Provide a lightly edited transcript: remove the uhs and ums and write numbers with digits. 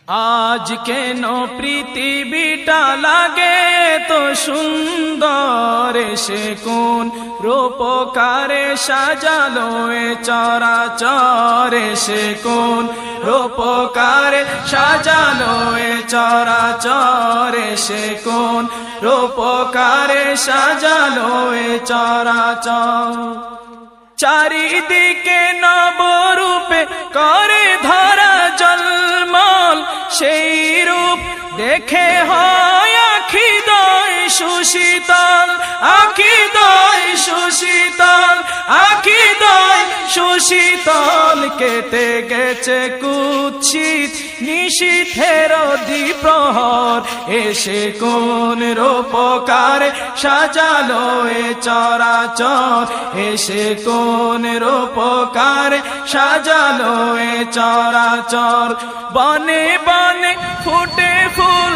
আজ কেন পৃথিবীটা লাগে তো সুন্দর, সে কোন রূপকারে সাজালো এ চরাচর, সে কোন রূপকারে সাজালো এ চরাচর, সে কোন রূপকারে সাজালো এ চরাচর। চারিদিকে নবরূপে করে ধরা জলমল, সেই রূপ দেখে হয় আখি দয় সুশীতল, আখি দয় সুশীতল, আখি দয় সুশীতল। কেটে গেছে কুৎসিত নিশীথের দ্বিপ্রহর, এসে কোন রূপকারে সাজালো এ চরাচর, এসে কোন রূপকারে সাজালো এ চরাচর। বনে বনে ফুটে ফুল